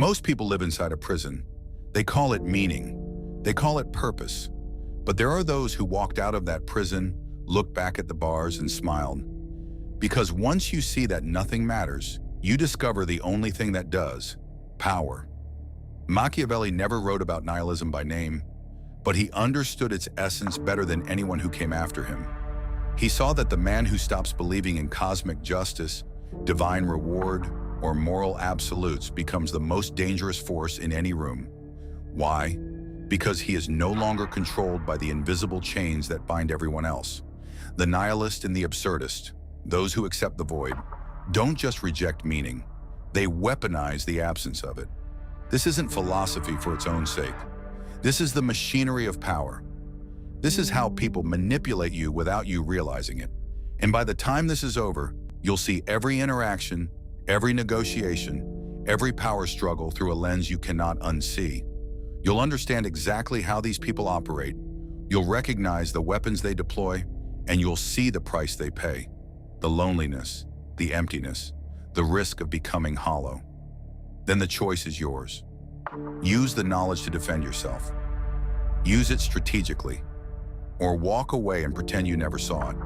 Most people live inside a prison. They call it meaning. They call it purpose. But there are those who walked out of that prison, looked back at the bars and smiled. Because once you see that nothing matters, you discover the only thing that does: power. Machiavelli never wrote about nihilism by name, but he understood its essence better than anyone who came after him. He saw that the man who stops believing in cosmic justice, divine reward, or moral absolutes becomes the most dangerous force in any room. Why? Because he is no longer controlled by the invisible chains that bind everyone else. The nihilist and the absurdist, those who accept the void, don't just reject meaning, they weaponize the absence of it. This isn't philosophy for its own sake. This is the machinery of power. This is how people manipulate you without you realizing it. And by the time this is over, you'll see every interaction, every negotiation, every power struggle through a lens you cannot unsee. You'll understand exactly how these people operate. You'll recognize the weapons they deploy, and you'll see the price they pay. The loneliness, the emptiness, the risk of becoming hollow. Then the choice is yours. Use the knowledge to defend yourself. Use it strategically. Or walk away and pretend you never saw it.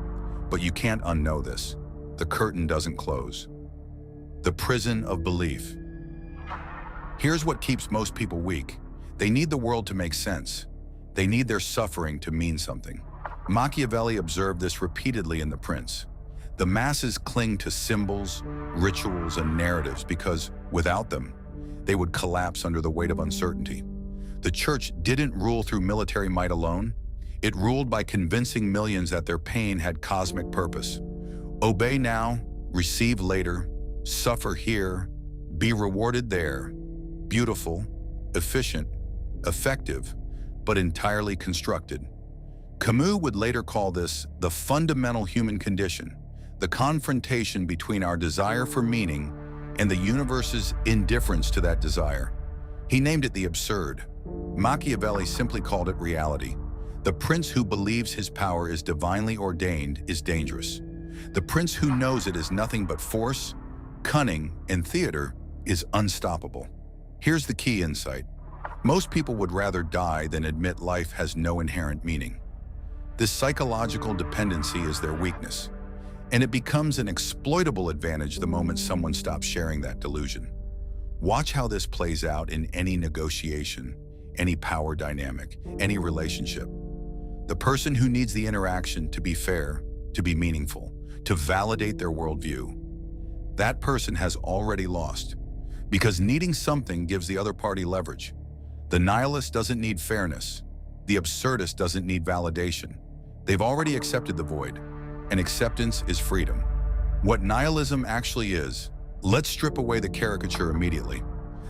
But you can't unknow this. The curtain doesn't close. The prison of belief. Here's what keeps most people weak. They need the world to make sense. They need their suffering to mean something. Machiavelli observed this repeatedly in The Prince. The masses cling to symbols, rituals, and narratives because, without them, they would collapse under the weight of uncertainty. The church didn't rule through military might alone. It ruled by convincing millions that their pain had cosmic purpose. Obey now, receive later, suffer here, be rewarded there. Beautiful, efficient, effective, but entirely constructed. Camus would later call this the fundamental human condition, the confrontation between our desire for meaning and the universe's indifference to that desire. He named it the absurd. Machiavelli simply called it reality. The prince who believes his power is divinely ordained is dangerous. The prince who knows it is nothing but force, cunning, and theater is unstoppable. Here's the key insight. Most people would rather die than admit life has no inherent meaning. This psychological dependency is their weakness, and it becomes an exploitable advantage the moment someone stops sharing that delusion. Watch how this plays out in any negotiation, any power dynamic, any relationship. The person who needs the interaction to be fair, to be meaningful, to validate their worldview, that person has already lost, because needing something gives the other party leverage. The nihilist doesn't need fairness. The absurdist doesn't need validation. They've already accepted the void, and acceptance is freedom. What nihilism actually is, let's strip away the caricature immediately.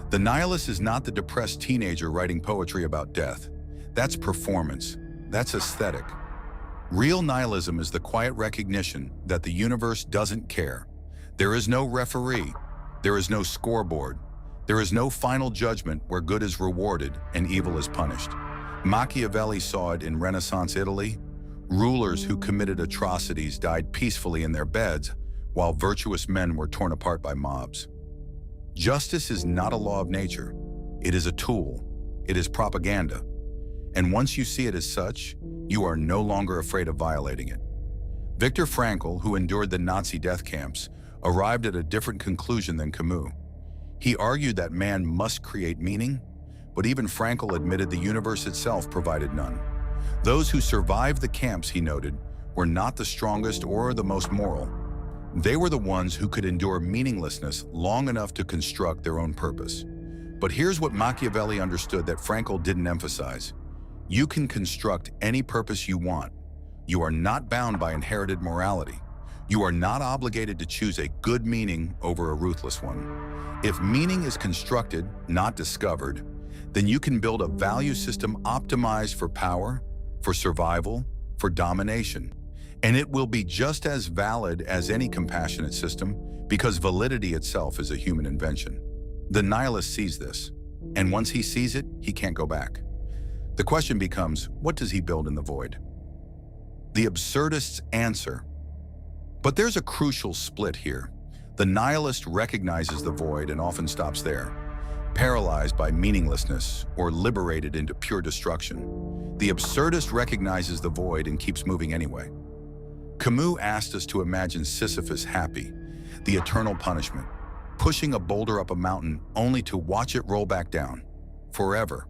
The nihilist is not the depressed teenager writing poetry about death. That's performance. That's aesthetic. Real nihilism is the quiet recognition that the universe doesn't care. There is no referee. There is no scoreboard. There is no final judgment where good is rewarded and evil is punished. Machiavelli saw it in Renaissance Italy. Rulers who committed atrocities died peacefully in their beds, while virtuous men were torn apart by mobs. Justice is not a law of nature. It is a tool. It is propaganda. And once you see it as such, you are no longer afraid of violating it. Viktor Frankl, who endured the Nazi death camps, arrived at a different conclusion than Camus. He argued that man must create meaning, but even Frankl admitted the universe itself provided none. Those who survived the camps, he noted, were not the strongest or the most moral. They were the ones who could endure meaninglessness long enough to construct their own purpose. But here's what Machiavelli understood that Frankl didn't emphasize. You can construct any purpose you want. You are not bound by inherited morality. You are not obligated to choose a good meaning over a ruthless one. If meaning is constructed, not discovered, then you can build a value system optimized for power, for survival, for domination. And it will be just as valid as any compassionate system because validity itself is a human invention. The nihilist sees this, and once he sees it, he can't go back. The question becomes, what does he build in the void? The absurdists answer. But there's a crucial split here. The nihilist recognizes the void and often stops there. paralyzed by meaninglessness or liberated into pure destruction. The absurdist recognizes the void and keeps moving anyway. Camus asked us to imagine Sisyphus happy, the eternal punishment, pushing a boulder up a mountain only to watch it roll back down, forever.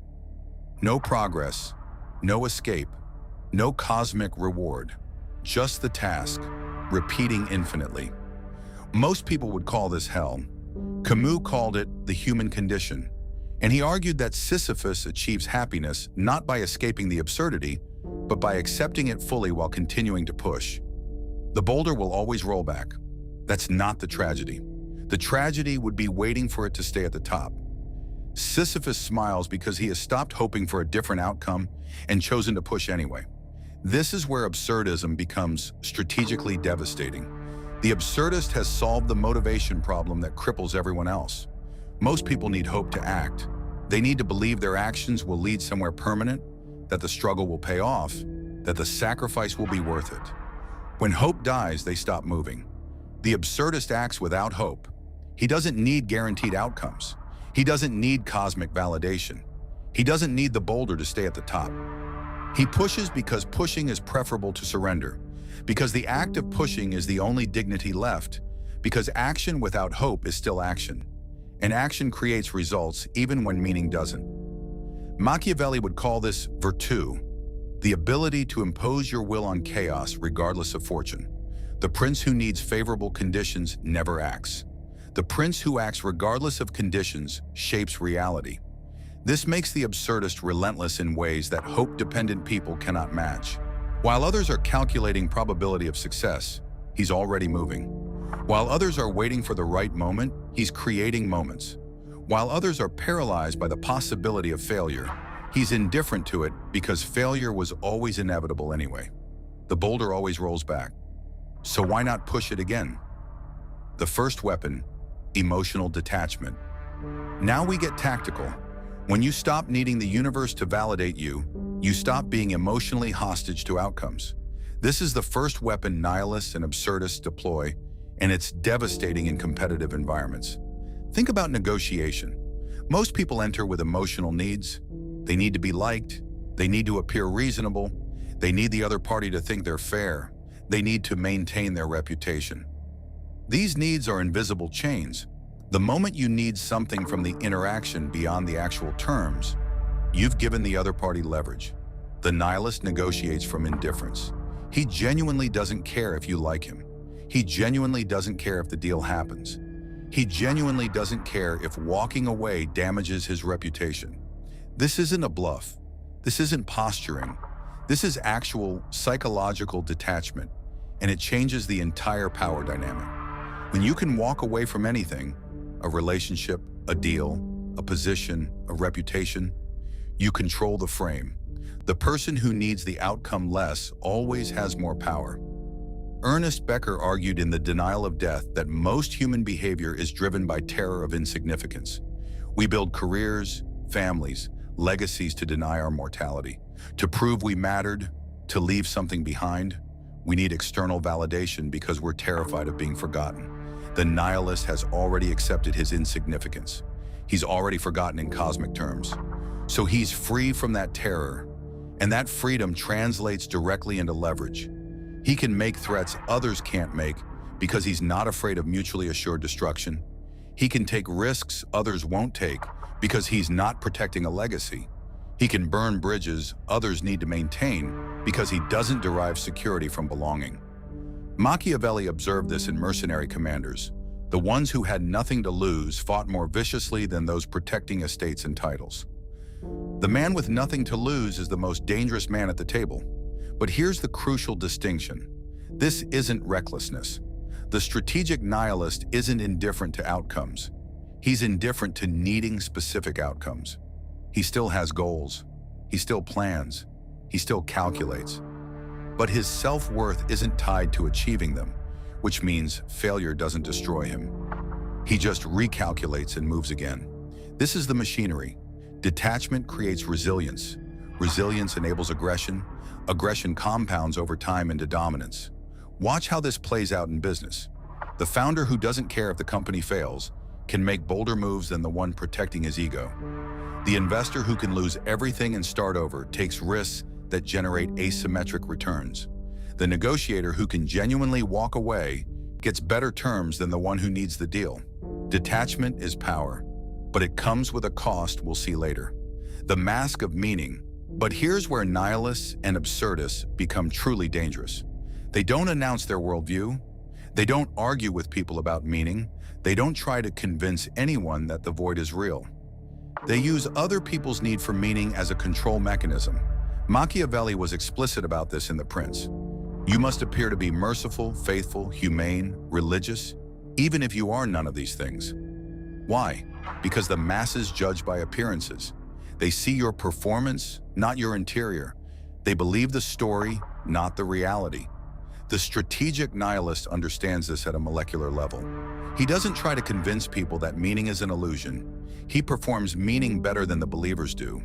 No progress, no escape, no cosmic reward, just the task, repeating infinitely. Most people would call this hell. Camus called it the human condition, and he argued that Sisyphus achieves happiness not by escaping the absurdity, but by accepting it fully while continuing to push. The boulder will always roll back. That's not the tragedy. The tragedy would be waiting for it to stay at the top. Sisyphus smiles because he has stopped hoping for a different outcome and chosen to push anyway. This is where absurdism becomes strategically devastating. The absurdist has solved the motivation problem that cripples everyone else. Most people need hope to act. They need to believe their actions will lead somewhere permanent, that the struggle will pay off, that the sacrifice will be worth it. When hope dies, they stop moving. The absurdist acts without hope. He doesn't need guaranteed outcomes. He doesn't need cosmic validation. He doesn't need the boulder to stay at the top. He pushes because pushing is preferable to surrender, because the act of pushing is the only dignity left, because action without hope is still action, and action creates results even when meaning doesn't. Machiavelli would call this virtù, the ability to impose your will on chaos regardless of fortune. The prince who needs favorable conditions never acts. The prince who acts regardless of conditions shapes reality. This makes the absurdist relentless in ways that hope-dependent people cannot match. While others are calculating probability of success, he's already moving. While others are waiting for the right moment, he's creating moments. While others are paralyzed by the possibility of failure, he's indifferent to it because failure was always inevitable anyway. The boulder always rolls back. So why not push it again? The first weapon, emotional detachment. Now we get tactical. When you stop needing the universe to validate you, you stop being emotionally hostage to outcomes. This is the first weapon nihilists and absurdists deploy, and it's devastating in competitive environments. Think about negotiation. Most people enter with emotional needs. They need to be liked. They need to appear reasonable. They need the other party to think they're fair. They need to maintain their reputation. These needs are invisible chains. The moment you need something from the interaction beyond the actual terms, you've given the other party leverage. The nihilist negotiates from indifference. He genuinely doesn't care if you like him. He genuinely doesn't care if the deal happens. He genuinely doesn't care if walking away damages his reputation. This isn't a bluff. This isn't posturing. This is actual psychological detachment, and it changes the entire power dynamic. When you can walk away from anything, a relationship, a deal, a position, a reputation, you control the frame. The person who needs the outcome less always has more power. Ernest Becker argued in The Denial of Death that most human behavior is driven by terror of insignificance. We build careers, families, legacies to deny our mortality. To prove we mattered, to leave something behind, we need external validation because we're terrified of being forgotten. The nihilist has already accepted his insignificance. He's already forgotten in cosmic terms. So he's free from that terror, and that freedom translates directly into leverage. He can make threats others can't make because he's not afraid of mutually assured destruction. He can take risks others won't take because he's not protecting a legacy. He can burn bridges others need to maintain because he doesn't derive security from belonging. Machiavelli observed this in mercenary commanders. The ones who had nothing to lose fought more viciously than those protecting estates and titles. The man with nothing to lose is the most dangerous man at the table. But here's the crucial distinction. This isn't recklessness. The strategic nihilist isn't indifferent to outcomes. He's indifferent to needing specific outcomes. He still has goals. He still plans. He still calculates. But his self-worth isn't tied to achieving them, which means failure doesn't destroy him. He just recalculates and moves again. This is the machinery. Detachment creates resilience. Resilience enables aggression. Aggression compounds over time into dominance. Watch how this plays out in business. The founder who doesn't care if the company fails, can make bolder moves than the one protecting his ego. The investor who can lose everything and start over takes risks that generate asymmetric returns. The negotiator who can genuinely walk away gets better terms than the one who needs the deal. Detachment is power, but it comes with a cost we'll see later. The mask of meaning. But here's where nihilists and absurdists become truly dangerous. They don't announce their worldview. They don't argue with people about meaning. They don't try to convince anyone that the void is real. They use other people's need for meaning as a control mechanism. Machiavelli was explicit about this in The Prince. You must appear to be merciful, faithful, humane, religious, even if you are none of these things. Why? Because the masses judge by appearances. They see your performance, not your interior. They believe the story, not the reality. The strategic nihilist understands this at a molecular level. He doesn't try to convince people that meaning is an illusion. He performs meaning better than the believers do.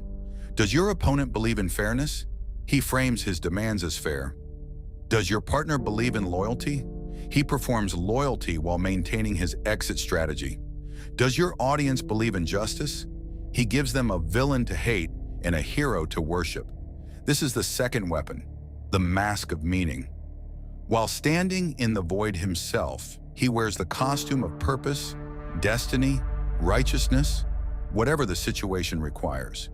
Does your opponent believe in fairness? He frames his demands as fair. Does your partner believe in loyalty? He performs loyalty while maintaining his exit strategy. Does your audience believe in justice? He gives them a villain to hate and a hero to worship. This is the second weapon, the mask of meaning. While standing in the void himself, he wears the costume of purpose, destiny, righteousness, whatever the situation requires.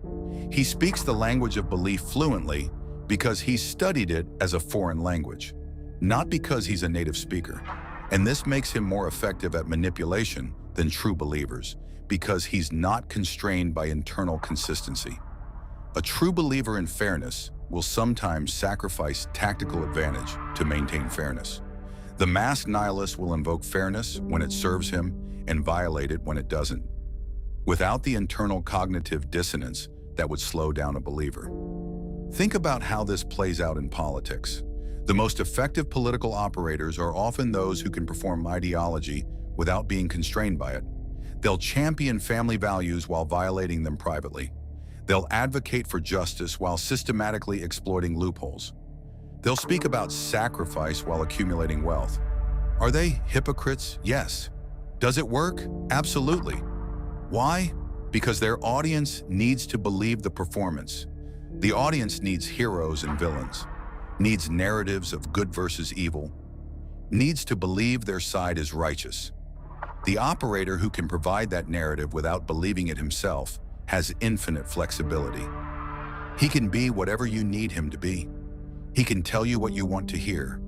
He speaks the language of belief fluently because he studied it as a foreign language, not because he's a native speaker. And this makes him more effective at manipulation than true believers, because he's not constrained by internal consistency. A true believer in fairness will sometimes sacrifice tactical advantage to maintain fairness. The masked nihilist will invoke fairness when it serves him and violate it when it doesn't, without the internal cognitive dissonance that would slow down a believer. Think about how this plays out in politics. The most effective political operators are often those who can perform ideology without being constrained by it. They'll champion family values while violating them privately. They'll advocate for justice while systematically exploiting loopholes. They'll speak about sacrifice while accumulating wealth. Are they hypocrites? Yes. Does it work? Absolutely. Why? Because their audience needs to believe the performance. The audience needs heroes and villains, needs narratives of good versus evil, needs to believe their side is righteous. The operator who can provide that narrative without believing it himself has infinite flexibility. He can be whatever you need him to be. He can tell you what you want to hear.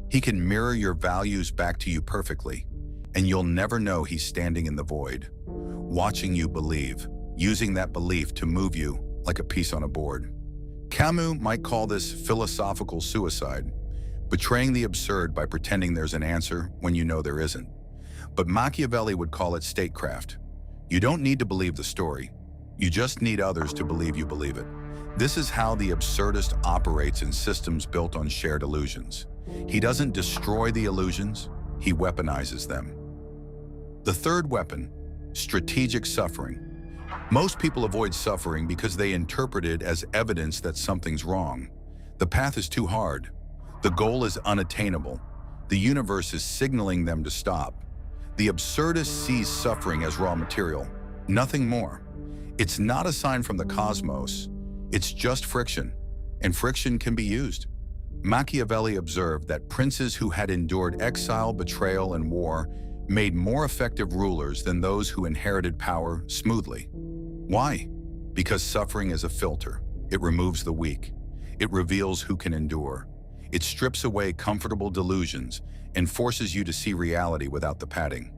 He can mirror your values back to you perfectly, and you'll never know he's standing in the void, watching you believe, using that belief to move you like a piece on a board. Camus might call this philosophical suicide, betraying the absurd by pretending there's an answer when you know there isn't. But Machiavelli would call it statecraft. You don't need to believe the story. You just need others to believe you believe it. This is how the absurdist operates in systems built on shared illusions. He doesn't destroy the illusions, he weaponizes them. The third weapon, strategic suffering. Most people avoid suffering because they interpret it as evidence that something's wrong. The path is too hard. The goal is unattainable. The universe is signaling them to stop. The absurdist sees suffering as raw material, nothing more. It's not a sign from the cosmos. It's just friction, and friction can be used. Machiavelli observed that princes who had endured exile, betrayal, and war made more effective rulers than those who inherited power smoothly. Why? Because suffering is a filter. It removes the weak. It reveals who can endure. It strips away comfortable delusions and forces you to see reality without the padding.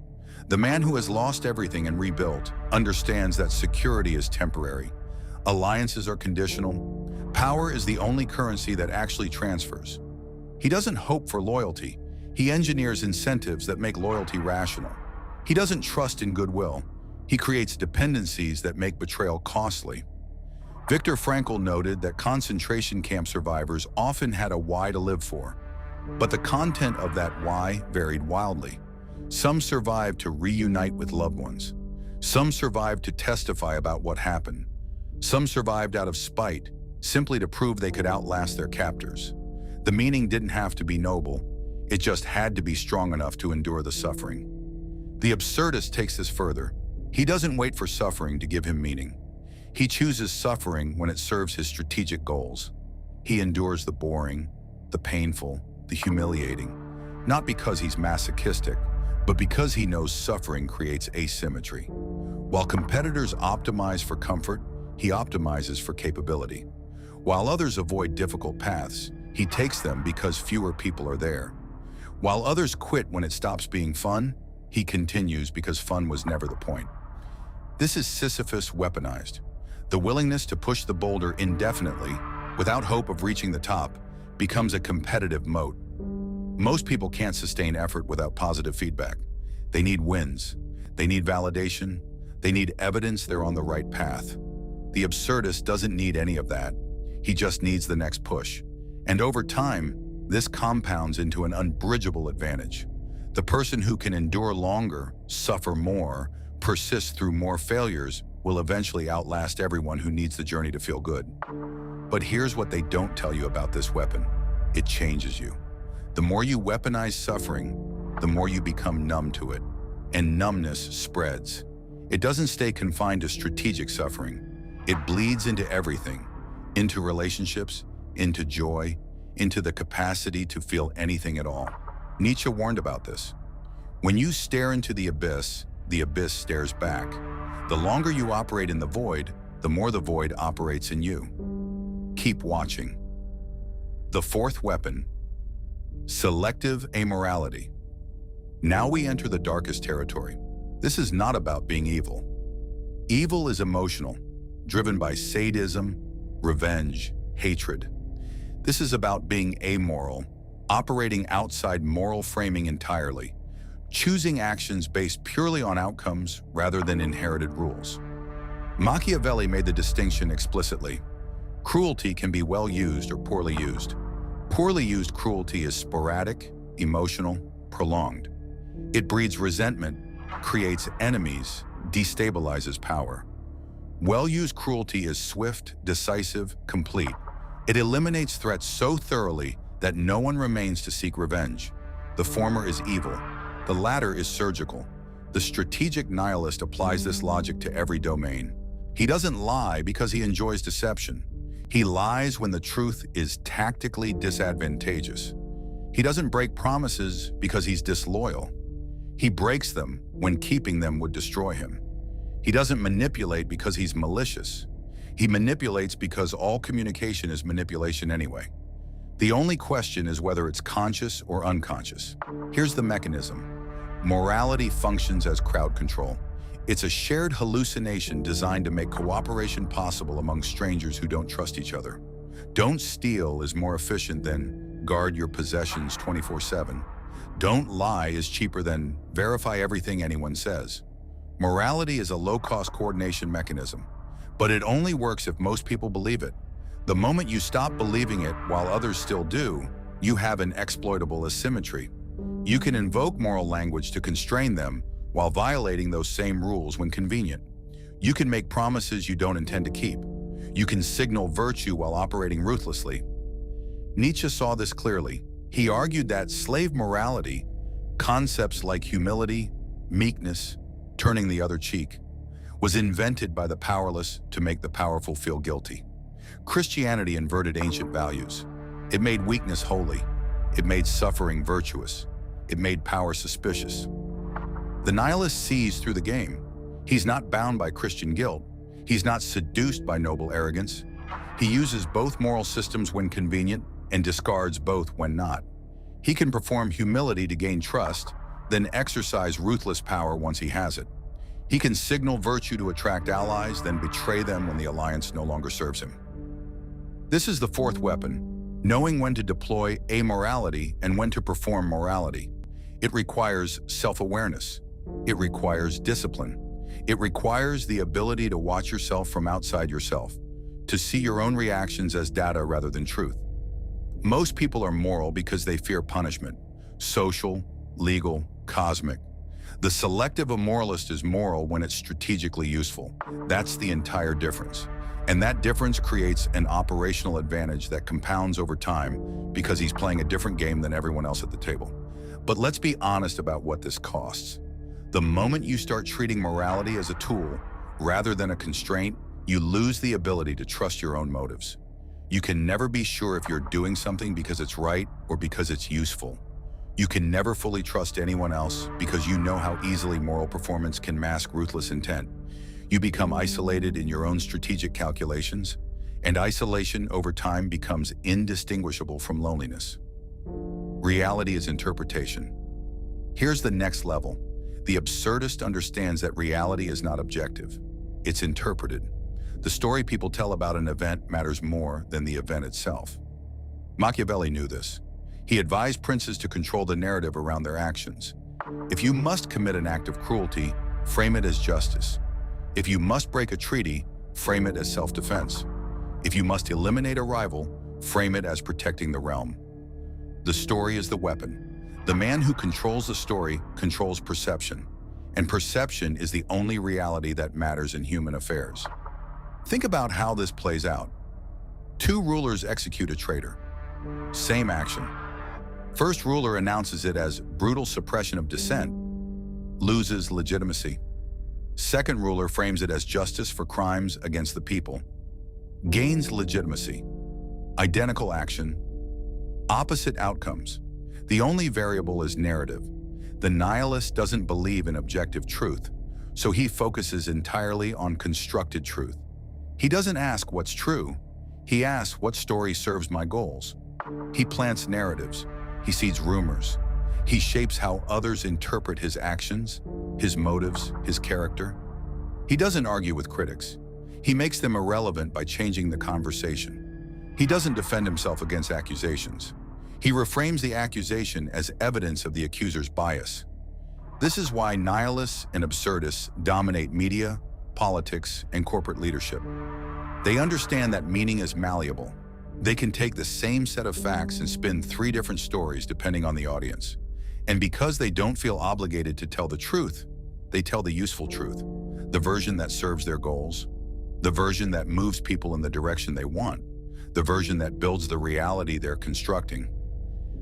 The man who has lost everything and rebuilt understands that security is temporary. Alliances are conditional. Power is the only currency that actually transfers. He doesn't hope for loyalty. He engineers incentives that make loyalty rational. He doesn't trust in goodwill. He creates dependencies that make betrayal costly. Viktor Frankl noted that concentration camp survivors often had a why to live for, but the content of that why varied wildly. Some survived to reunite with loved ones. Some survived to testify about what happened. Some survived out of spite, simply to prove they could outlast their captors. The meaning didn't have to be noble. It just had to be strong enough to endure the suffering. The absurdist takes this further. He doesn't wait for suffering to give him meaning. He chooses suffering when it serves his strategic goals. He endures the boring, the painful, the humiliating, not because he's masochistic, but because he knows suffering creates asymmetry. While competitors optimize for comfort, he optimizes for capability. While others avoid difficult paths, he takes them because fewer people are there. While others quit when it stops being fun, he continues because fun was never the point. This is Sisyphus weaponized. The willingness to push the boulder indefinitely, without hope of reaching the top, becomes a competitive moat. Most people can't sustain effort without positive feedback. They need wins. They need validation. They need evidence they're on the right path. The absurdist doesn't need any of that. He just needs the next push. And over time, this compounds into an unbridgeable advantage. The person who can endure longer, suffer more, persist through more failures will eventually outlast everyone who needs the journey to feel good. But here's what they don't tell you about this weapon. It changes you. The more you weaponize suffering, the more you become numb to it. And numbness spreads. It doesn't stay confined to strategic suffering. It bleeds into everything, into relationships, into joy, into the capacity to feel anything at all. Nietzsche warned about this. When you stare into the abyss stares back. The longer you operate in the void, the more the void operates in you. Keep watching. The fourth weapon, selective amorality. Now we enter the darkest territory. This is not about being evil. Evil is emotional, driven by sadism, revenge, hatred. This is about being amoral, operating outside moral framing entirely, choosing actions based purely on outcomes rather than inherited rules. Machiavelli made the distinction explicitly. Cruelty can be well used or poorly used. Poorly used cruelty is sporadic, emotional, prolonged. It breeds resentment, creates enemies, destabilizes power. Well-used cruelty is swift, decisive, complete. It eliminates threats so thoroughly that no one remains to seek revenge. The former is evil. The latter is surgical. The strategic nihilist applies this logic to every domain. He doesn't lie because he enjoys deception. He lies when the truth is tactically disadvantageous. He doesn't break promises because he's disloyal. He breaks them when keeping them would destroy him. He doesn't manipulate because he's malicious. He manipulates because all communication is manipulation anyway. The only question is whether it's conscious or unconscious. Here's the mechanism. Morality functions as crowd control. It's a shared hallucination designed to make cooperation possible among strangers who don't trust each other. Don't steal is more efficient than guard your possessions 24/7. Don't lie is cheaper than verify everything anyone says. Morality is a low-cost coordination mechanism, but it only works if most people believe it. The moment you stop believing it while others still do, you have an exploitable asymmetry. You can invoke moral language to constrain them while violating those same rules when convenient. You can make promises you don't intend to keep. You can signal virtue while operating ruthlessly. Nietzsche saw this clearly. He argued that slave morality, concepts like humility, meekness, turning the other cheek, was invented by the powerless to make the powerful feel guilty. Christianity inverted ancient values. It made weakness holy. It made suffering virtuous. It made power suspicious. The nihilist sees through the game. He's not bound by Christian guilt. He's not seduced by noble arrogance. He uses both moral systems when convenient and discards both when not. He can perform humility to gain trust, then exercise ruthless power once he has it. He can signal virtue to attract allies, then betray them when the alliance no longer serves him. This is the fourth weapon, knowing when to deploy amorality and when to perform morality. It requires self-awareness. It requires discipline. It requires the ability to watch yourself from outside yourself, to see your own reactions as data rather than truth. Most people are moral because they fear punishment, social, legal, cosmic. The selective amoralist is moral when it's strategically useful. That's the entire difference. And that difference creates an operational advantage that compounds over time because he's playing a different game than everyone else at the table. But let's be honest about what this costs. The moment you start treating morality as a tool rather than a constraint, you lose the ability to trust your own motives. You can never be sure if you're doing something because it's right or because it's useful. You can never fully trust anyone else because you know how easily moral performance can mask ruthless intent. You become isolated in your own strategic calculations, and isolation over time becomes indistinguishable from loneliness. Reality is interpretation. Here's the next level. The absurdist understands that reality is not objective. It's interpreted. The story people tell about an event matters more than the event itself. Machiavelli knew this. He advised princes to control the narrative around their actions. If you must commit an act of cruelty, frame it as justice. If you must break a treaty, frame it as self-defense. If you must eliminate a rival, frame it as protecting the realm. The story is the weapon. The man who controls the story controls perception, and perception is the only reality that matters in human affairs. Think about how this plays out. Two rulers execute a traitor. Same action. First ruler announces it as brutal suppression of dissent, loses legitimacy. Second ruler frames it as justice for crimes against the people, gains legitimacy. Identical action, opposite outcomes. The only variable is narrative. The nihilist doesn't believe in objective truth, so he focuses entirely on constructed truth. He doesn't ask what's true. He asks what story serves my goals. He plants narratives. He seeds rumors. He shapes how others interpret his actions, his motives, his character. He doesn't argue with critics. He makes them irrelevant by changing the conversation. He doesn't defend himself against accusations. He reframes the accusation as evidence of the accuser's bias. This is why nihilists and absurdists dominate media, politics, and corporate leadership. They understand that meaning is malleable. They can take the same set of facts and spin 3 different stories depending on the audience. And because they don't feel obligated to tell the truth, they tell the useful truth, the version that serves their goals, the version that moves people in the direction they want, the version that builds the reality they're constructing.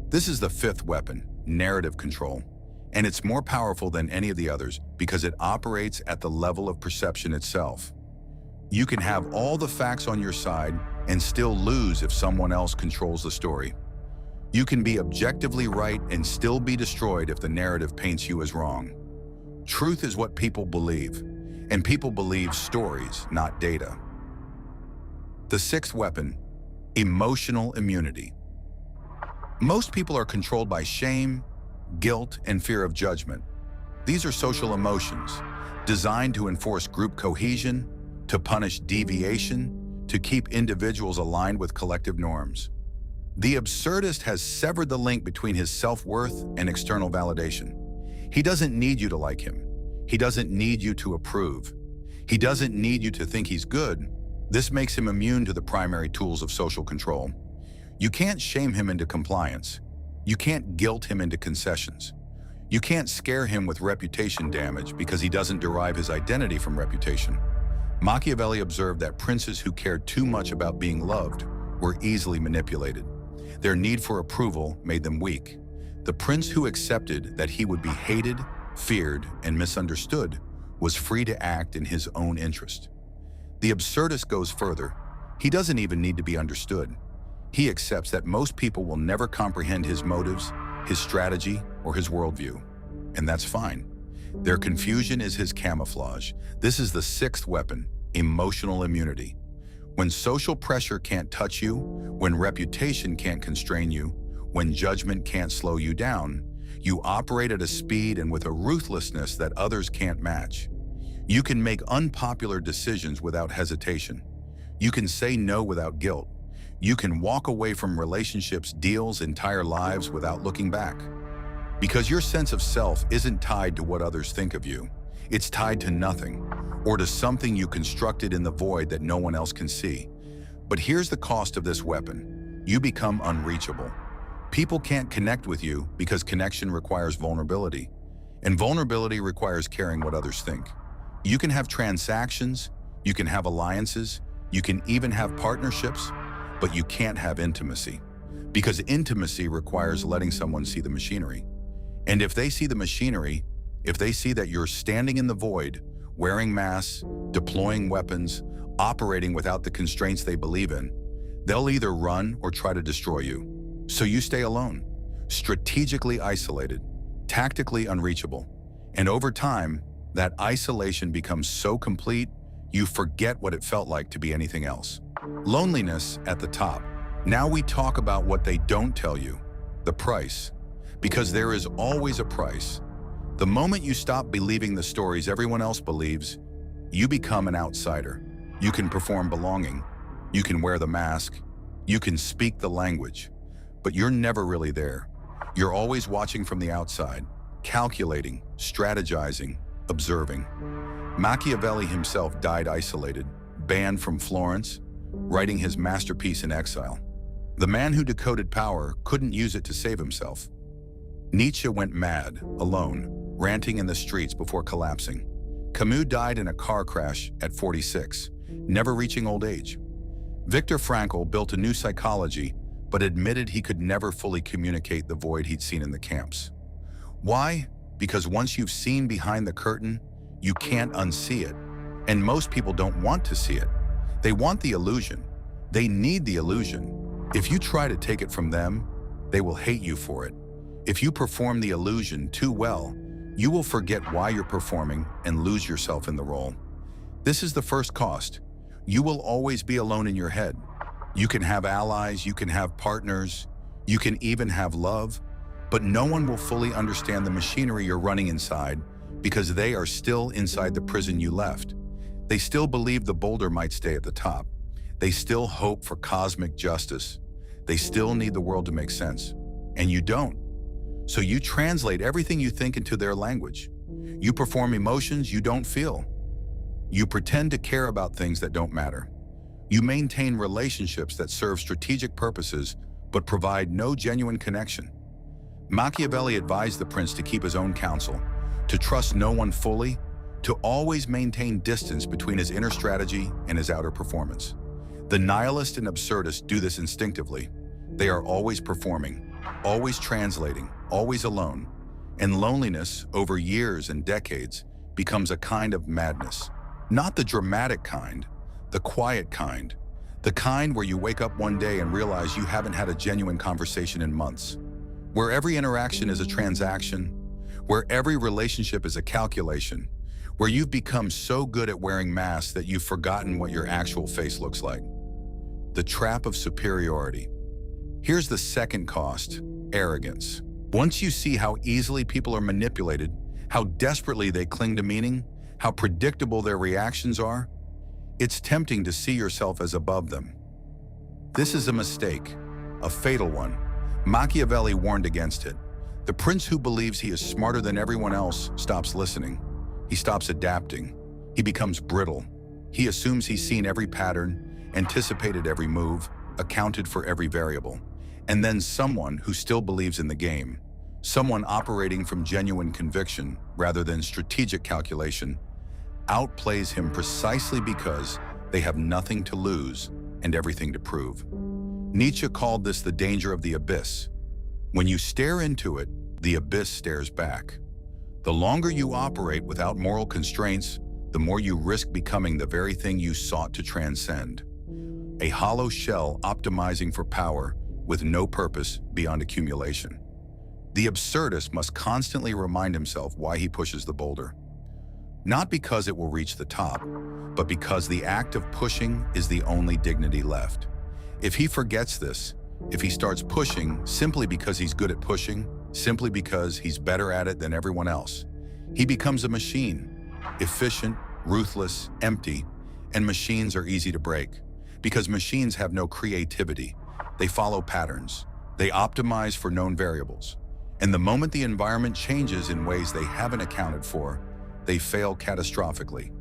This is the 5th weapon, narrative control, and it's more powerful than any of the others because it operates at the level of perception itself. You can have all the facts on your side and still lose if someone else controls the story. You can be objectively right and still be destroyed if the narrative paints you as wrong. Truth is what people believe, and people believe stories, not data. The 6th weapon, emotional immunity. Most people are controlled by shame, guilt, and fear of judgment. These are social emotions, designed to enforce group cohesion, to punish deviation, to keep individuals aligned with collective norms. The absurdist has severed the link between his self-worth and external validation. He doesn't need you to like him. He doesn't need you to approve. He doesn't need you to think he's good. This makes him immune to the primary tools of social control. You can't shame him into compliance. You can't guilt him into concessions. You can't scare him with reputation damage because he doesn't derive his identity from reputation. Machiavelli observed that princes who cared too much about being loved were easily manipulated. Their need for approval made them weak. The prince who accepted that he would be hated, feared, and misunderstood was free to act in his own interest. The absurdist goes further. He doesn't even need to be understood. He accepts that most people will never comprehend his motives, his strategy, or his worldview. And that's fine. Their confusion is his camouflage. This is the 6th weapon, emotional immunity. When social pressure can't touch you, when reputation can't constrain you, when judgment can't slow you down, you operate at a speed and with a ruthlessness that others can't match. You can make unpopular decisions without hesitation. You can say no without guilt. You can walk away from relationships, deals, entire lives without looking back. Because your sense of self isn't tied to what others think of you. It's tied to nothing, or to something you constructed in the void that no one else can see. But here's the cost of this weapon. You become unreachable. People can't connect with you because connection requires vulnerability, and vulnerability requires caring what others think. You can have transactions, you can have alliances, you can even have partnerships, but you can't have intimacy. Because intimacy requires letting someone see the machinery. And if they see the machinery, If they see that you're standing in the void, wearing masks, deploying weapons, operating without the constraints they believe in, they'll either run or try to destroy you. So you stay alone, strategically isolated, tactically unreachable. And over time, that isolation becomes so complete, you forget what it felt like to be anything else. Loneliness at the top. Now we talk about what they don't tell you, the price. Because there is always a price. The moment you stop believing the stories everyone else believes, you become an outsider. You can perform belonging. You can wear the mask. You can speak the language. But you're never really there. You're always watching from the outside, calculating, strategizing, observing. Machiavelli himself died isolated, banned from Florence, writing his masterpiece in exile. The man who decoded power couldn't use it to save himself. Nietzsche went mad, alone, ranting in the streets before collapsing. Camus died in a car crash at 46, never reaching old age. Viktor Frankl built a new psychology, but admitted he could never fully communicate the void he'd seen in the camps. Why? Because once you've seen behind the curtain, you can't unsee it. And most people don't want to see it. They want the illusion. They need the illusion. If you try to take it from them, they will hate you for it. If you perform the illusion too well, you will forget why you're performing and lose yourself in the role. This is the first cost. You will always be alone in your head. You can have allies, you can have partners, you can even have love, but no one will fully understand the machinery you're running inside because they are still inside the prison you left. They still believe the boulder might stay at the top. They still hope for cosmic justice. They still need the world to make sense. And you don't. So you translate everything you think into their language. You perform emotions you don't feel. You pretend to care about things that don't matter. You maintain relationships that serve strategic purposes but provide no genuine connection. Machiavelli advised the prince to keep his own counsel, to trust no one fully, to always maintain distance between his inner strategy and his outer performance. The nihilists and absurdists do this instinctively. They are always performing, always translating, always alone. And loneliness, over years and decades, becomes a kind of madness. Not the dramatic kind, the quiet kind. The kind where you wake up one day and realize you haven't had a genuine conversation in months. Where every interaction is a transaction, where every relationship is a calculation, where you've become so good at wearing masks that you've forgotten what your actual face looks like. The trap of superiority. Here's the second cost, arrogance. Once you see how easily people are manipulated, how desperately they cling to meaning, how predictable their reactions are, it's tempting to see yourself as above them. This is a mistake, a fatal one. Machiavelli warned against it. The prince who believes he is smarter than everyone else stops listening. He stops adapting. He becomes brittle. He assumes he's seen every pattern, anticipated every move, accounted for every variable. And then someone who still believes in the game, someone operating from genuine conviction rather than strategic calculation, outplays him precisely because they have nothing to lose and everything to prove. Nietzsche called this the danger of the abyss. When you stare into it, the abyss stares back. The longer you operate without moral constraints, the more you risk becoming the very thing you sought to transcend. A hollow shell optimizing for power with no purpose beyond accumulation. The absurdist must constantly remind himself why he pushes the boulder. Not because it will reach the top, but because the act of pushing is the only dignity left. If he forgets this, if he starts pushing simply because he's good at pushing, simply because he's better at it than everyone else, he becomes a machine, efficient, ruthless, empty, and machines are easy to break because machines have no creativity. They follow patterns. They optimize for known variables. And the moment the environment changes in ways they haven't accounted for, they fail catastrophically.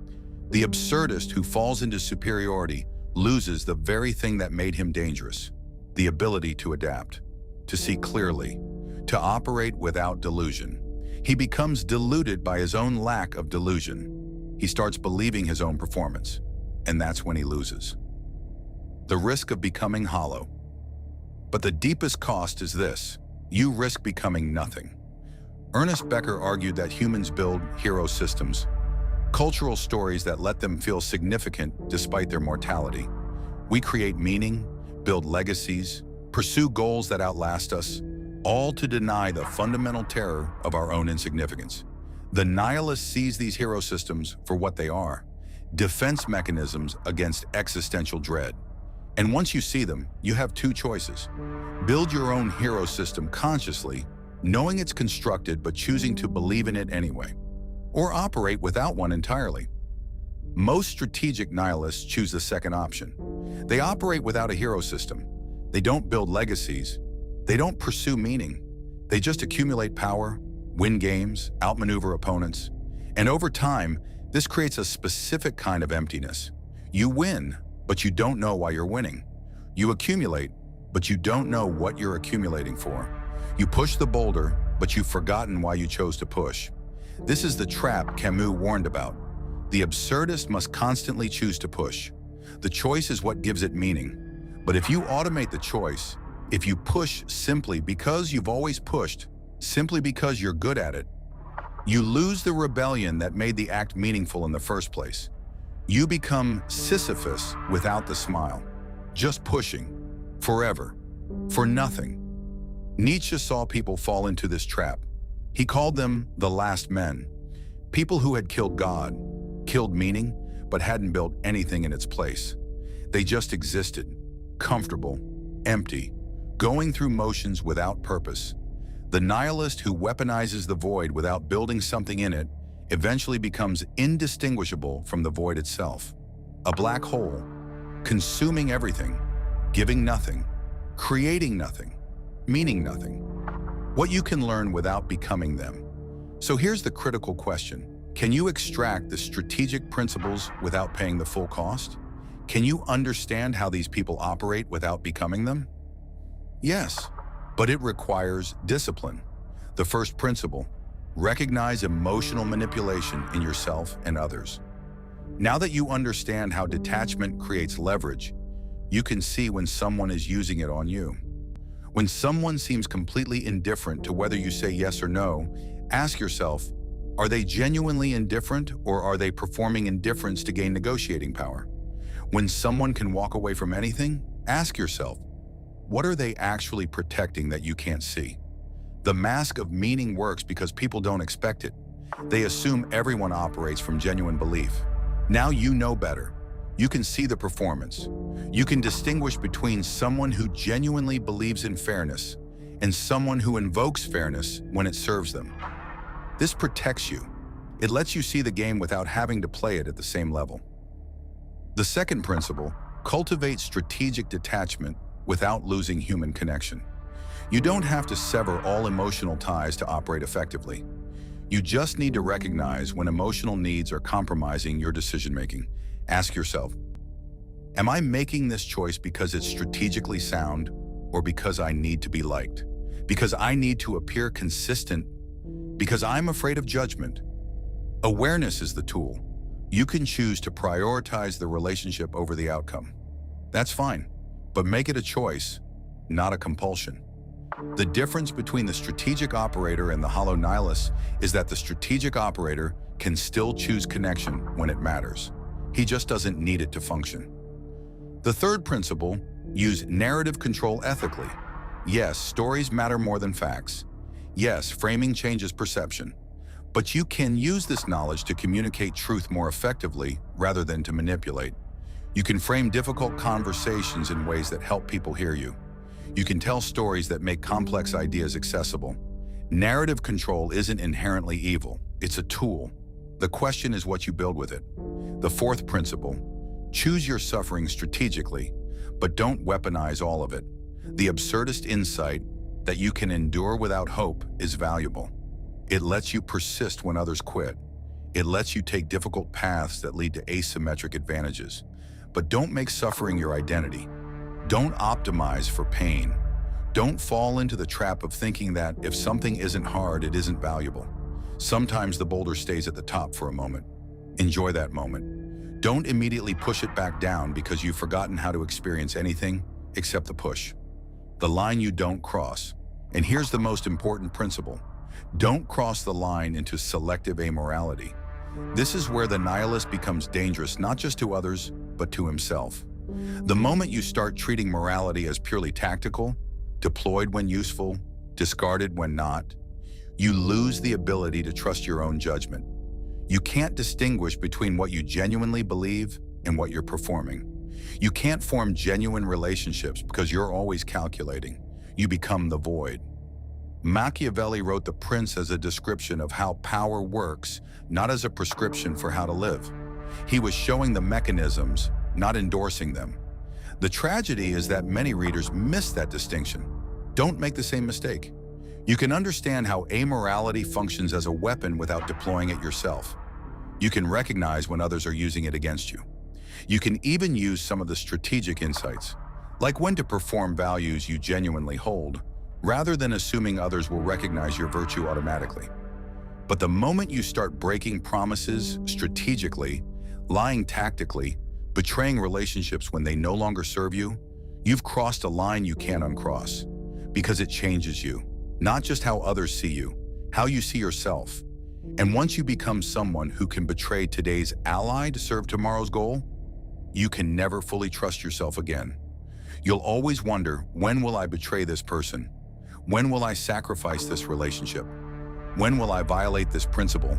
The absurdist who falls into superiority loses the very thing that made him dangerous, the ability to adapt, to see clearly, to operate without delusion. He becomes deluded by his own lack of delusion. He starts believing his own performance, and that's when he loses. The risk of becoming hollow. But the deepest cost is this: you risk becoming nothing. Ernest Becker argued that humans build hero systems, cultural stories that let them feel significant despite their mortality. We create meaning, build legacies, pursue goals that outlast us, all to deny the fundamental terror of our own insignificance. The nihilist sees these hero systems for what they are, defense mechanisms against existential dread. And once you see them, you have two choices. Build your own hero system consciously, knowing it's constructed but choosing to believe in it anyway. Or operate without one entirely. Most strategic nihilists choose the second option. They operate without a hero system. They don't build legacies. They don't pursue meaning. They just accumulate power, win games, outmaneuver opponents. And over time, this creates a specific kind of emptiness. You win, but you don't know why you're winning. You accumulate, but you don't know what you're accumulating for. You push the boulder, but you've forgotten why you chose to push. This is the trap Camus warned about. The absurdist must constantly choose to push. The choice is what gives it meaning. But if you automate the choice, if you push simply because you've always pushed, simply because you're good at it, you lose the rebellion that made the act meaningful in the first place. You become Sisyphus without the smile, just pushing, forever, for nothing. Nietzsche saw people fall into this trap. He called them the last men, people who had killed God, killed meaning, but hadn't built anything in its place. They just existed, comfortable, empty, going through motions without purpose. The nihilist who weaponizes the void without building something in it eventually becomes indistinguishable from the void itself. A black hole, consuming everything, giving nothing, creating nothing, meaning nothing. What you can learn without becoming them. So here's the critical question. Can you extract the strategic principles without paying the full cost? Can you understand how these people operate without becoming them? Yes, but it requires discipline. The first principle, recognize emotional manipulation in yourself and others. Now that you understand how detachment creates leverage, you can see when someone is using it on you. When someone seems completely indifferent to whether you say yes or no, ask yourself, are they genuinely indifferent or are they performing indifference to gain negotiating power? When someone can walk away from anything, ask yourself, what are they actually protecting that you can't see? The mask of meaning works because people don't expect it. They assume everyone operates from genuine belief. Now you know better. You can see the performance. You can distinguish between someone who genuinely believes in fairness and someone who invokes fairness when it serves them. This protects you. It lets you see the game without having to play it at the same level. The second principle, cultivate strategic detachment without losing human connection. You don't have to sever all emotional ties to operate effectively. You just need to recognize when emotional needs are compromising your decision-making. Ask yourself, am I making this choice because it's strategically sound or because I need to be liked? Because I need to appear consistent? Because I'm afraid of judgment? Awareness is the tool. You can choose to prioritize the relationship over the outcome. That's fine, but make it a choice, not a compulsion. The difference between the strategic operator and the hollow nihilist is that the strategic operator can still choose connection when it matters. He just doesn't need it to function. The third principle, use narrative control ethically. Yes, stories matter more than facts. Yes, framing changes perception. But you can use this knowledge to communicate truth more effectively rather than to manipulate. You can frame difficult conversations in ways that help people hear you. You can tell stories that make complex ideas accessible. Narrative control isn't inherently evil. It's a tool. The question is what you build with it. The fourth principle, choose your suffering strategically, but don't weaponize all of it. The absurdist insight that you can endure without hope is valuable. It lets you persist when others quit. It lets you take difficult paths that lead to asymmetric advantages. But don't make suffering your identity. Don't optimize for pain. Don't fall into the trap of thinking that if something isn't hard, it isn't valuable. Sometimes the boulder stays at the top for a moment. Enjoy that moment. Don't immediately push it back down because you've forgotten how to experience anything except the push. The line you don't cross. And here's the most important principle. Don't cross the line into selective amorality. This is where the nihilist becomes dangerous not just to others, but to himself. The moment you start treating morality as purely tactical, deployed when useful, discarded when not, you lose the ability to trust your own judgment. You can't distinguish between what you genuinely believe and what you're performing. You can't form genuine relationships because you're always calculating. You become the void. Machiavelli wrote The Prince as a description of how power works, not as a prescription for how to live. He was showing the mechanisms, not endorsing them. The tragedy is that many readers miss that distinction. Don't make the same mistake. You can understand how amorality functions as a weapon without deploying it yourself. You can recognize when others are using it against you. You can even use some of the strategic insights, like when to perform values you genuinely hold, rather than assuming others will recognize your virtue automatically. But the moment you start breaking promises strategically, lying tactically, betraying relationships when they no longer serve you, you've crossed a line you can't uncross, because it changes you, not just how others see you, how you see yourself. And once you become someone who can betray today's ally to serve tomorrow's goal, you can never fully trust yourself again. You'll always wonder, when will I betray this person? When will I sacrifice this relationship? When will I violate this principle?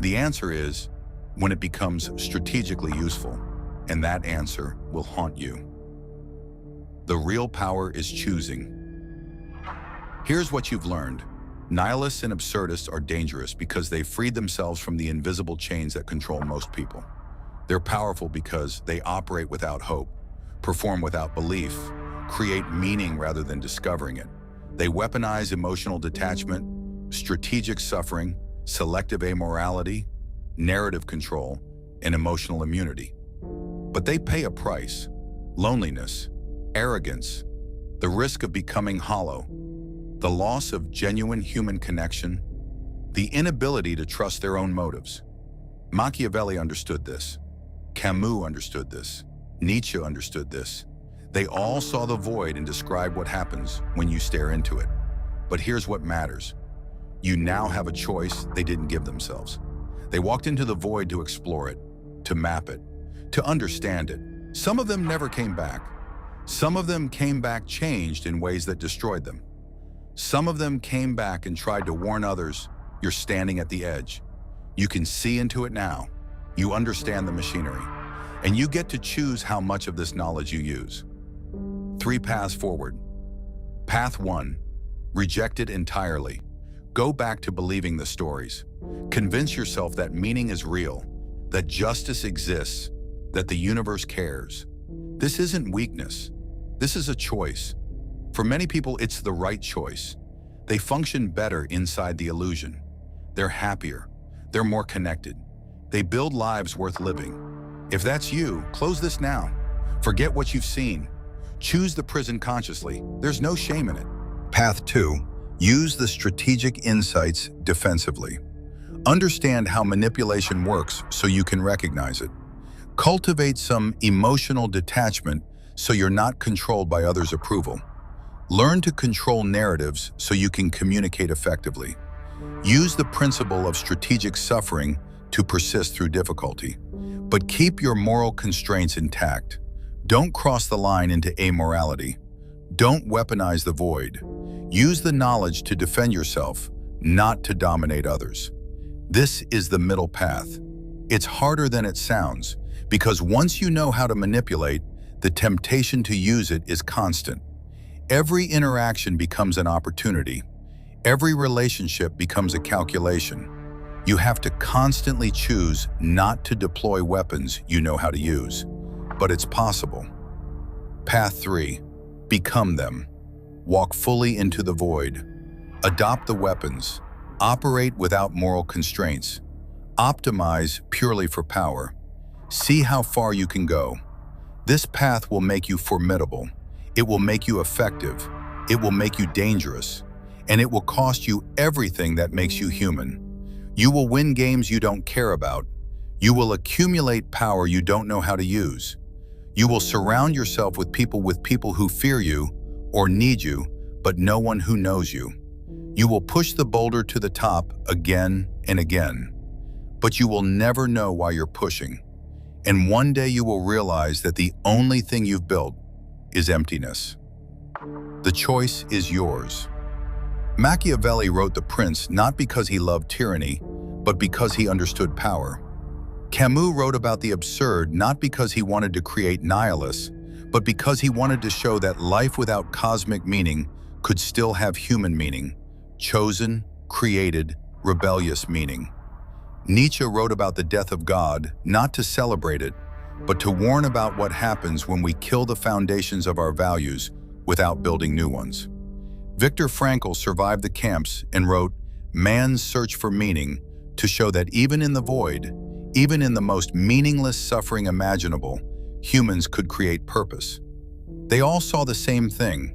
The answer is when it becomes strategically useful, and that answer will haunt you. The real power is choosing. Here's what you've learned. Nihilists and absurdists are dangerous because they've freed themselves from the invisible chains that control most people. They're powerful because they operate without hope, perform without belief, create meaning rather than discovering it. They weaponize emotional detachment, strategic suffering, selective amorality, narrative control, and emotional immunity. But they pay a price: loneliness, arrogance, the risk of becoming hollow, the loss of genuine human connection, the inability to trust their own motives. Machiavelli understood this. Camus understood this. Nietzsche understood this. They all saw the void and described what happens when you stare into it. But here's what matters. You now have a choice they didn't give themselves. They walked into the void to explore it, to map it, to understand it. Some of them never came back. Some of them came back changed in ways that destroyed them. Some of them came back and tried to warn others, you're standing at the edge. You can see into it now. You understand the machinery. And you get to choose how much of this knowledge you use. 3 paths forward. Path 1. Reject it entirely. Go back to believing the stories. Convince yourself that meaning is real, that justice exists, that the universe cares. This isn't weakness. This is a choice. For many people, it's the right choice. They function better inside the illusion. They're happier. They're more connected. They build lives worth living. If that's you, close this now. Forget what you've seen. Choose the prison consciously. There's no shame in it. Path 2. Use the strategic insights defensively. Understand how manipulation works so you can recognize it. Cultivate some emotional detachment so you're not controlled by others' approval. Learn to control narratives so you can communicate effectively. Use the principle of strategic suffering to persist through difficulty. But keep your moral constraints intact. Don't cross the line into amorality. Don't weaponize the void. Use the knowledge to defend yourself, not to dominate others. This is the middle path. It's harder than it sounds, because once you know how to manipulate, the temptation to use it is constant. Every interaction becomes an opportunity. Every relationship becomes a calculation. You have to constantly choose not to deploy weapons you know how to use. But it's possible. Path 3. Become them. Walk fully into the void. Adopt the weapons. Operate without moral constraints. Optimize purely for power. See how far you can go. This path will make you formidable. It will make you effective. It will make you dangerous. And it will cost you everything that makes you human. You will win games you don't care about. You will accumulate power you don't know how to use. You will surround yourself with people who fear you or need you, but no one who knows you. You will push the boulder to the top again and again, but you will never know why you're pushing. And one day you will realize that the only thing you've built is emptiness. The choice is yours. Machiavelli wrote The Prince not because he loved tyranny, but because he understood power. Camus wrote about the absurd not because he wanted to create nihilists, but because he wanted to show that life without cosmic meaning could still have human meaning, chosen, created, rebellious meaning. Nietzsche wrote about the death of God not to celebrate it, but to warn about what happens when we kill the foundations of our values without building new ones. Viktor Frankl survived the camps and wrote Man's Search for Meaning to show that even in the void, even in the most meaningless suffering imaginable, humans could create purpose. They all saw the same thing.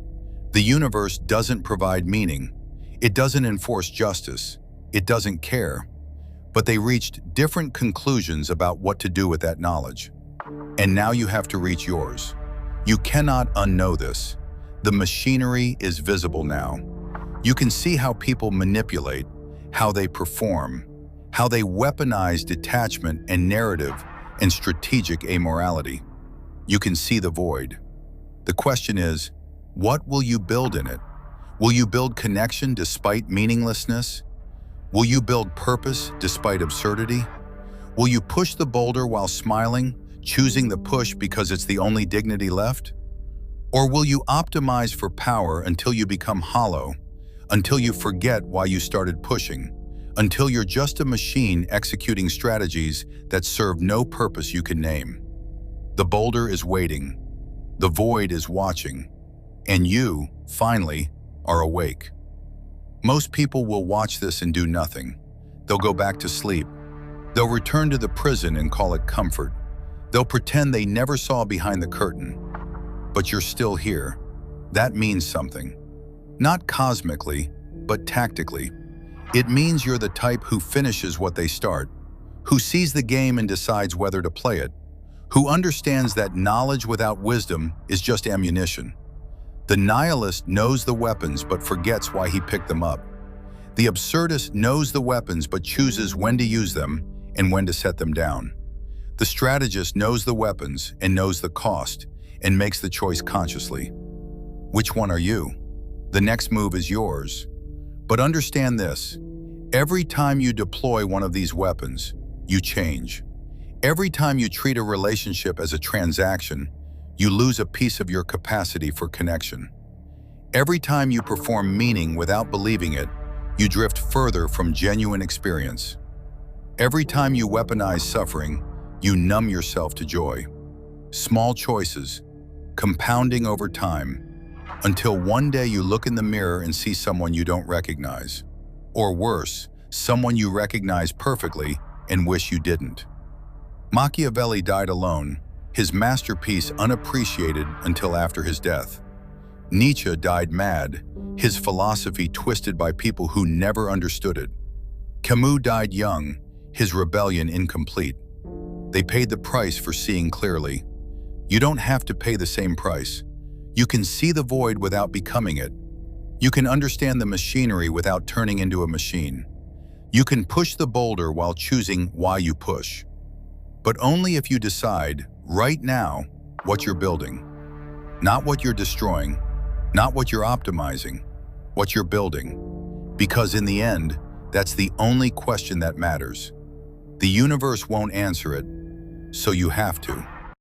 The universe doesn't provide meaning. It doesn't enforce justice. It doesn't care. But they reached different conclusions about what to do with that knowledge. And now you have to reach yours. You cannot unknow this. The machinery is visible now. You can see how people manipulate, how they perform, how they weaponize detachment and narrative and strategic amorality. You can see the void. The question is, what will you build in it? Will you build connection despite meaninglessness? Will you build purpose despite absurdity? Will you push the boulder while smiling, choosing the push because it's the only dignity left? Or will you optimize for power until you become hollow, until you forget why you started pushing, until you're just a machine executing strategies that serve no purpose you can name? The boulder is waiting, the void is watching, and you, finally, are awake. Most people will watch this and do nothing. They'll go back to sleep. They'll return to the prison and call it comfort. They'll pretend they never saw behind the curtain. But you're still here. That means something. Not cosmically, but tactically. It means you're the type who finishes what they start, who sees the game and decides whether to play it, who understands that knowledge without wisdom is just ammunition. The nihilist knows the weapons but forgets why he picked them up. The absurdist knows the weapons but chooses when to use them and when to set them down. The strategist knows the weapons and knows the cost and makes the choice consciously. Which one are you? The next move is yours. But understand this, every time you deploy one of these weapons, you change. Every time you treat a relationship as a transaction, you lose a piece of your capacity for connection. Every time you perform meaning without believing it, you drift further from genuine experience. Every time you weaponize suffering, you numb yourself to joy. Small choices, compounding over time, until one day you look in the mirror and see someone you don't recognize. Or worse, someone you recognize perfectly and wish you didn't. Machiavelli died alone, his masterpiece unappreciated until after his death. Nietzsche died mad, his philosophy twisted by people who never understood it. Camus died young, his rebellion incomplete. They paid the price for seeing clearly. You don't have to pay the same price. You can see the void without becoming it. You can understand the machinery without turning into a machine. You can push the boulder while choosing why you push. But only if you decide, right now, what you're building. Not what you're destroying, not what you're optimizing, what you're building. Because in the end, that's the only question that matters. The universe won't answer it, so you have to.